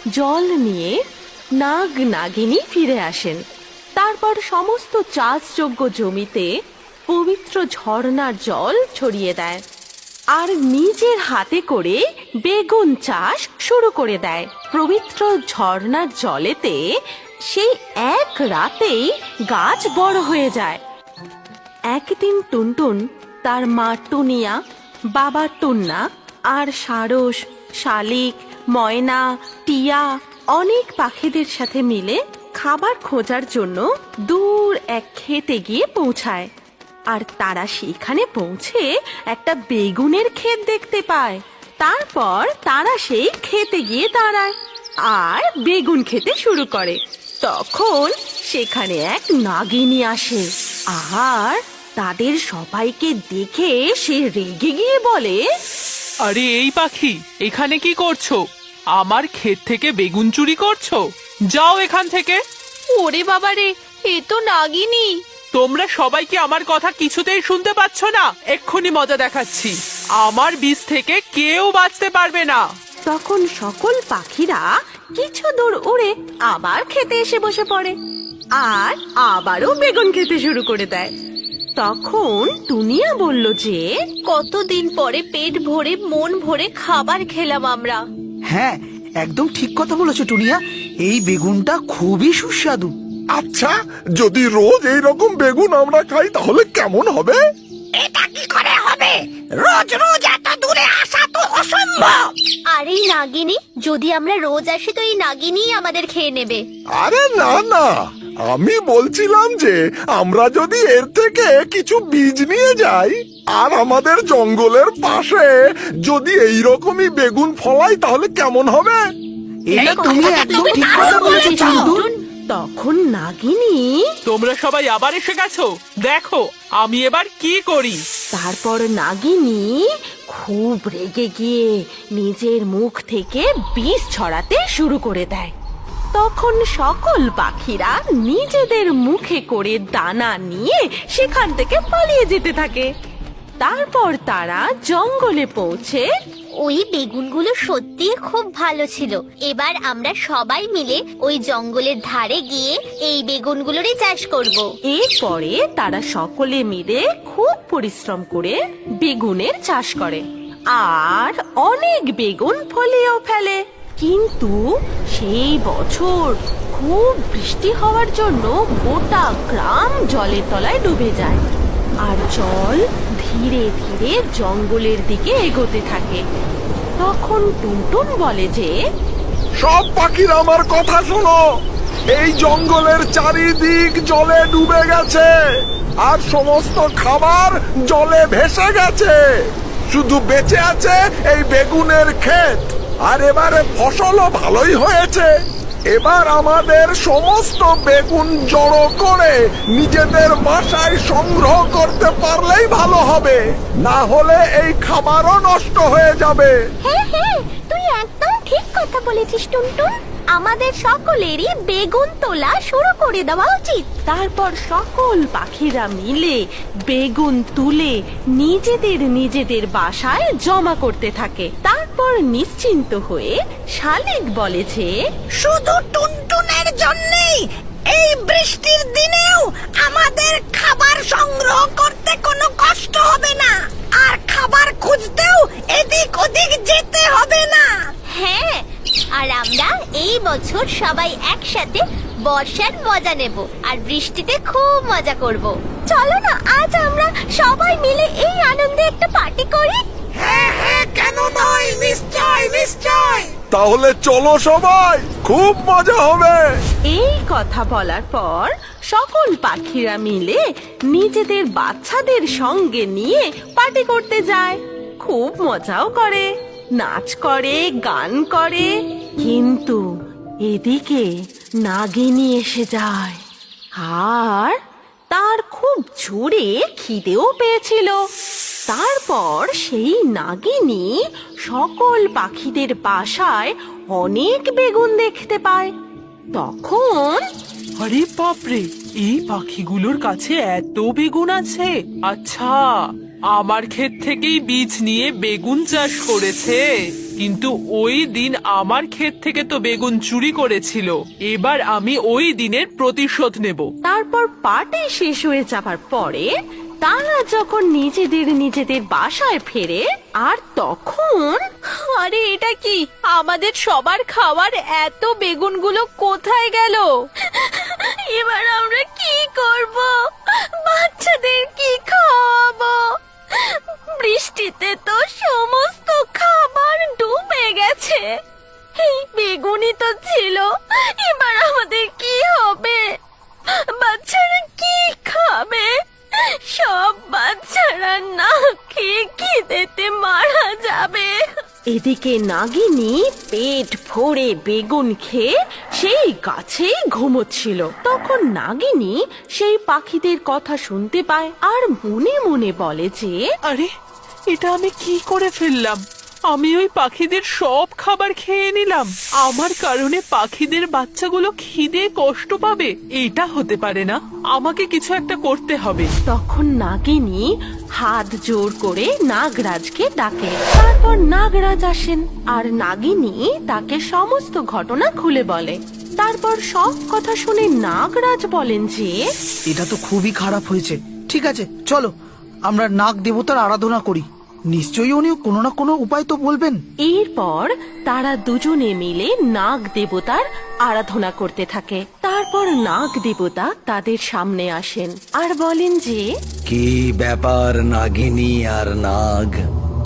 জল নিয়ে নাগ নাগিনী ফিরে আসেন। তারপর সমস্ত চাষযোগ্য জমিতে পবিত্র ঝর্ণার জল ছড়িয়ে দেয় আর নিজের হাতে করে বেগুন চাষ শুরু করে দেয়। পবিত্র ঝর্ণার জলেতে সেই এক রাতেই গাছ বড় হয়ে যায়। একদিন টুনটুন তার মা টুনিয়া, বাবা টুন্না আর সারস, শালিক, ময়না, টিয়া অনেক পাখিদের সাথে মিলে খাবার খোঁজার জন্য দূর এক ক্ষেতে গিয়ে পৌঁছায়। আর তারা সেখানে পৌঁছে একটা বেগুনের ক্ষেত দেখতে পায়। তারপর তারা সেই ক্ষেতে গিয়ে দাঁড়ায় আর বেগুন খেতে শুরু করে। তখন সেখানে এক নাগিনী আসে আর তাদের সবাইকে দেখে সে রেগে গিয়ে বলে, আরে এই পাখি, এখানে কি করছো? আমার ক্ষেত থেকে বেগুন চুরি করছো? যাও এখান থেকে। ওরে বাবারে, এ তো নাগিনী। তোমরা সবাই কি আমার কথা কিছুতেই শুনতে পাচ্ছ না? এক্ষুনি মজা দেখাচ্ছি। আমার বীজ থেকে কেউ বাঁচতে পারবে না। তখন সকল পাখিরা কিছু দূর উড়ে আবার খেতে এসে বসে পড়ে আর আবারও বেগুন খেতে শুরু করে দেয়। তখন টুনিয়া বলল যে, কতদিন পরে পেট ভরে মন ভরে খাবার খেলাম আমরা। হ্যাঁ, একদম ঠিক কথা বলেছো টুনিয়া, এই বেগুনটা খুবই সুস্বাদু। আচ্ছা, যদি রোজ এইরকম বেগুন আমরা খাই তাহলে কেমন হবে? এটা কি করে হবে? রোজ রোজ এত দূরে আসা তো অসম্ভব। আর এই নাগিনী, যদি আমরা রোজ আসি তো এই নাগিনী আমাদের খেয়ে নেবে। আরে না না, আমি বলছিলাম যে আমরা যদি এর থেকে কিছু বীজ নিয়ে যাই আর আমাদের জঙ্গলের পাশে যদি এইরকমই বেগুন ফলাই তাহলে কেমন হবে? এটা তুমি একদম ঠিক কথা বলেছো টুনটুন। তখন নাগিনী তোমরা সবাই আবার এসে গেছো, দেখো আমি এবার কি করি। তারপর নাগিনী খুব রেগে গিয়ে নিজের মুখ থেকে বিষ ছড়াতে শুরু করে দেয়। তখন সকল পাখিরা নিজেদের মুখে করে দানা নিয়ে সেখান থেকে পালিয়ে যেতে থাকে। তারপর তারা জঙ্গলে পৌঁছে, ওই বেগুনগুলো সত্যি খুব ভালো ছিল। এবার আমরা সবাই মিলে ওই জঙ্গলের ধারে গিয়ে এই বেগুনগুলোরই চাষ করব। এরপরে তারা সকলে মিলে খুব পরিশ্রম করে বেগুনের চাষ করে আর অনেক বেগুন ফলেও ফেলে। কিন্তু সেই বছর খুব বৃষ্টি হওয়ার জন্য গোটা গ্রাম জলের তলায় ডুবে যায় আর জল ধীরে ধীরে জঙ্গলের দিকে এগোতে থাকে। তখন টুনটুন বলে যে, সব পাখিরা আমার কথা শোনো, এই জঙ্গলের চারিদিক জলে ডুবে গেছে আর সমস্ত খাবার জলে ভেসে গেছে। শুধু বেঁচে আছে এই বেগুনের ক্ষেত, আর এবারে ফসলও ভালোই হয়েছে। এবার আমাদের সমস্ত বেগুন জড়ো করে নিজেদের বাসায় সংগ্রহ করতে পারলেই ভালো হবে, না হলে এই খাবারও নষ্ট হয়ে যাবে। হ্যাঁ হ্যাঁ, তুই একদম ঠিক কথা বলেছিস টুনটুন। আমাদের সকলেরই বেগুন তোলা শুরু করে দেওয়া উচিত। তারপর সকল পাখিরা মিলে বেগুন তুলে নিজেদের নিজেদের বাসায় জমা করতে থাকে। তারপর নিশ্চিন্ত হয়ে শালিক বলে যে, শুধু টুনটুনের জন্যই এই বৃষ্টির দিনেও আমাদের খাবার সংগ্রহ করতে কোনো কষ্ট হবে না, আর খাবার খুঁজতেও এদিক ওদিক যেতে হবে না। হ্যাঁ, আর আমরা এই বছর সবাই একসাথে বর্ষার মজা নেব আর বৃষ্টিতে খুব মজা করব। চলো না, আজ আমরা সবাই মিলে এই আনন্দে একটা পার্টি করি। হ্যাঁ হ্যাঁ, কেন নয়, নিশ্চয় নিশ্চয়। তাহলে চলো সবাই, খুব মজা হবে। এই কথা বলার পর সকল পাখিরা মিলে নিজেদের বাচ্চাদের সঙ্গে নিয়ে পার্টি করতে যায়। খুব মজাও করে, নাচ করে, গান করে। কিন্তু এদিকে নাগিনী এসে যায় আর তার খুব জোরে খিদেও পেয়েছিল। তারপর সেই নাগিনী সকল পাখিদের বাসায় অনেক বেগুন দেখতে পায়। তখন আরে বাপরে, এই পাখিগুলোর কাছে এত বেগুন আছে। আচ্ছা, আমার ক্ষেত থেকেই বীজ নিয়ে বেগুন চাষ করেছে। কিন্তু ওই দিন আমার ক্ষেত থেকে তো বেগুন চুরি করেছিল। এবার আমি ওই দিনের প্রতিশোধ নেব। তারপর পার্টি শেষ হয়ে যাবার পরে তারা যখন নিজেদের বাসায় ফেরে, আর তখন আরে এটা কি, আমাদের সবার খাবার এত বেগুনগুলো কোথায় গেল? এবার আমরা কি করব? বাচ্চাদের কি খাওয়াবো? বৃষ্টিতে তো সমস্ত খাবার ডুবে গেছে। এই বেগুনই তো ছিল, এবার আমাদের কি হবে? বাচ্চারা কি খাবে? সব বাচ্চারা না খেয়ে খিদেতে মারা যাবে। এদিকে নাগিনী পেট ভরে বেগুন খেয়ে সেই গাছেই ঘুমোচ্ছিল। তখন নাগিনী সেই পাখিদের কথা শুনতে পায় আর মনে মনে বলে যে, আরে এটা আমি কি করে ফেললাম? আমি ওই পাখিদের সব খাবার খেয়ে নিলাম। আমার কারণে পাখিদের বাচ্চাগুলো খিদে কষ্ট পাবে। এটা হতে পারে না, আমাকে কিছু একটা করতে হবে। তখন নাগিনী হাত জোর করে নাগরাজকে ডাকে। তারপর নাগরাজ আসেন আর নাগিনী তাকে সমস্ত ঘটনা খুলে বলে। তারপর সব কথা শুনে নাগরাজ বলেন যে, এটা তো খুবই খারাপ হয়েছে। ঠিক আছে, চলো আমরা নাগ দেবতার আরাধনা করি। নিশ্চয়ই উনি কোনো না কোনো উপায় তো বলবেন। এরপর তারা দুজনে মিলে নাগ দেবতার আরাধনা করতে থাকে। তারপর নাগ দেবতা তাদের সামনে আসেন আর বলেন যে, কি ব্যাপার নাগিনী আর নাগ,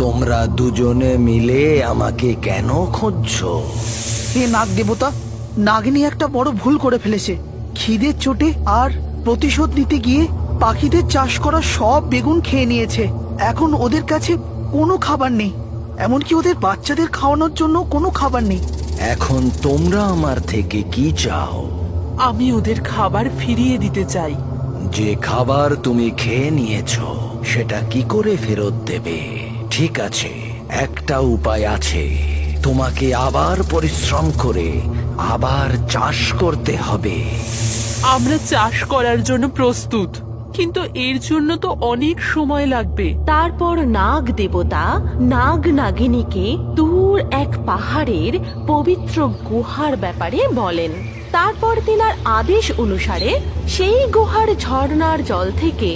তোমরা দুজনে মিলে আমাকে কেন খুঁজছো? হে নাগ দেবতা, নাগিনী একটা বড় ভুল করে ফেলেছে। খিদের চোটে আর প্রতিশোধ নিতে গিয়ে পাখিদের চাষ করা সব বেগুন খেয়ে নিয়েছে। এখন ওদের কাছে কোনো খাবার নেই, এমনকি ওদের বাচ্চাদের খাওয়ানোর জন্য কোনো খাবার নেই। এখন তোমরা আমার থেকে কি চাও? আমি ওদের খাবার ফিরিয়ে দিতে চাই। যে খাবার তুমি খেয়ে নিয়েছো সেটা কি করে ফেরত দেবে? ঠিক আছে, একটা উপায় আছে। তোমাকে আবার পরিশ্রম করে আবার চাষ করতে হবে। আমরা চাষ করার জন্য প্রস্তুত, কিন্তু এর জন্য তো অনেক সময় লাগবে। তারপর নাগ দেবতা নাগ নাগিনীকে দূর এক পাহাড়ের পবিত্র গুহার ব্যাপারে বলেন। তারপর তিনার আদেশ অনুসারে সেই গুহার ঝর্ণার জল থেকে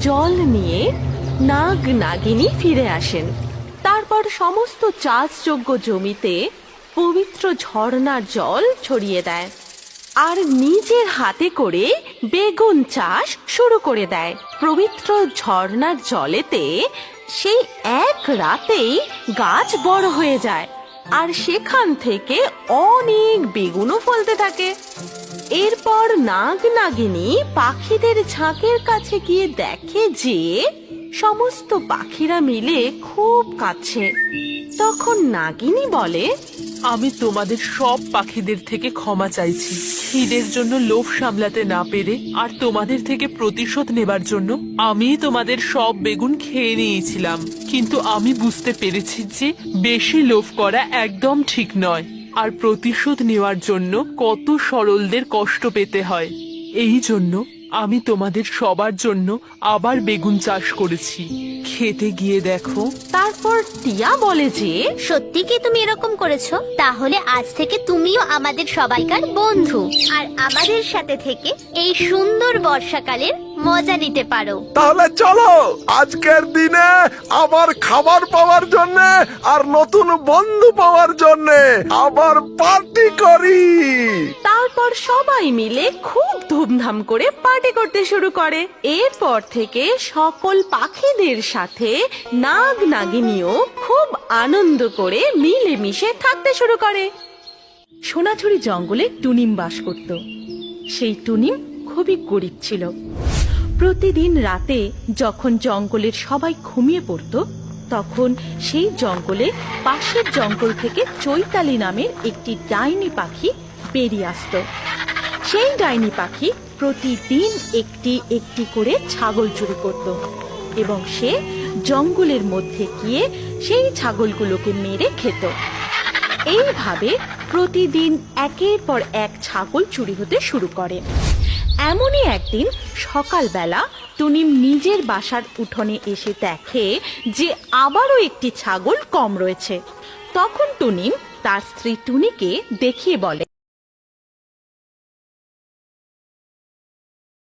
জল নিয়ে নাগ নাগিনী ফিরে আসেন। তারপর সমস্ত চাষযোগ্য জমিতে পবিত্র ঝর্ণার জল ছড়িয়ে দেয় আর নিজের হাতে করে বেগুন চাষ শুরু করে দেয়। পবিত্র ঝর্ণার জলেতে সেই এক রাতেই গাছ বড় হয়ে যায় আর সেখান থেকে অনেক বেগুনও ফলতে থাকে। এরপর নাগ নাগিনী পাখিদের ঝাঁকের কাছে গিয়ে দেখে যে সমস্ত পাখিরা মিলে খুব কাঁদছে। তখন নাগিনী বলে, আমি তোমাদের সব পাখিদের থেকে ক্ষমা চাইছি। খিদের জন্য লোভ সামলাতে না পেরে আর তোমাদের থেকে প্রতিশোধ নেবার জন্য আমি তোমাদের সব বেগুন খেয়ে নিয়েছিলাম। কিন্তু আমি বুঝতে পেরেছি যে বেশি লোভ করা একদম ঠিক নয়, আর প্রতিশোধ নেওয়ার জন্য কত সরলদের কষ্ট পেতে হয়। এই জন্য আমি তোমাদের সবার জন্য আবার বেগুন চাষ করেছি। খেতে গিয়ে দেখো। তারপর টিয়া বলে যে, সত্যি কি তুমি এরকম করেছো? তাহলে আজ থেকে তুমিও আমাদের সবাইকার বন্ধু, আর আমাদের সাথে থেকে এই সুন্দর বর্ষাকালের মজা নিতে পারো। তাহলে চলো আজকের দিনে আবার খাবার পাওয়ার জন্য আর নতুন বন্ধু পাওয়ার জন্য আবার পার্টি করি। তারপর সবাই মিলে খুব ধুমধাম করে পার্টি করতে শুরু করে। এরপর থেকে সকল পাখিদের সাথে নাগ নাগিনীও খুব আনন্দ করে মিলেমিশে থাকতে শুরু করে। সোনাঝুরি জঙ্গলে টুনিম বাস করত। সেই টুনিম খুবই গরিব ছিল। প্রতিদিন রাতে যখন জঙ্গলের সবাই ঘুমিয়ে পড়ত, তখন সেই জঙ্গলে পাশের জঙ্গল থেকে চৈতালি নামের একটি ডাইনি পাখি বেরিয়ে আসতো। সেই ডাইনি পাখি প্রতিদিন একটি একটি করে ছাগল চুরি করত এবং সে জঙ্গলের মধ্যে গিয়ে সেই ছাগলগুলোকে মেরে খেত। এইভাবে প্রতিদিন একের পর এক ছাগল চুরি হতে শুরু করে। এমনই একদিন সকালবেলা টুনিম নিজের বাসার উঠোনে এসে দেখে যে আবারও একটি ছাগল কম রয়েছে। তখন টুনিম তার স্ত্রী টুনিকে দেখিয়ে বলে,